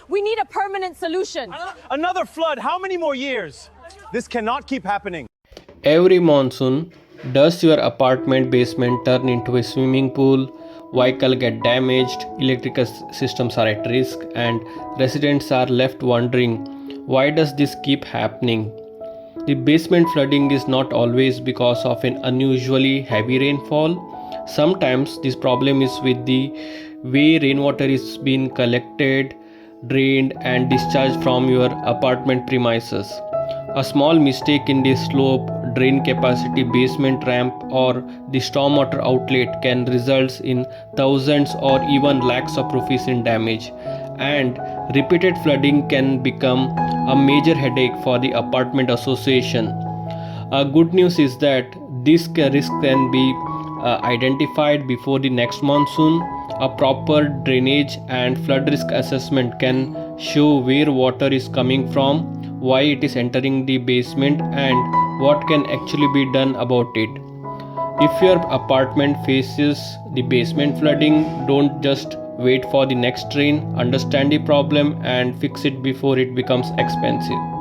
We need a permanent solution. Another flood. How many more years? This cannot keep happening. Every monsoon, does your apartment basement turn into a swimming pool? Vehicle get damaged, electrical systems are at risk, and residents are left wondering, why does this keep happening? The basement flooding is not always because of an unusually heavy rainfall. Sometimes this problem is with the way rainwater is being collected, drained, and discharged from your apartment premises. A small mistake in the slope, drain capacity, basement ramp, or the stormwater outlet can result in thousands or even lakhs of rupees in damage. And repeated flooding can become a major headache for the apartment association. Good news is that this risk can be identified before the next monsoon. A proper drainage and flood risk assessment can show where water is coming from, why it is entering the basement, and what can actually be done about it. If your apartment faces the basement flooding, don't just wait for the next rain. Understand the problem and fix it before it becomes expensive.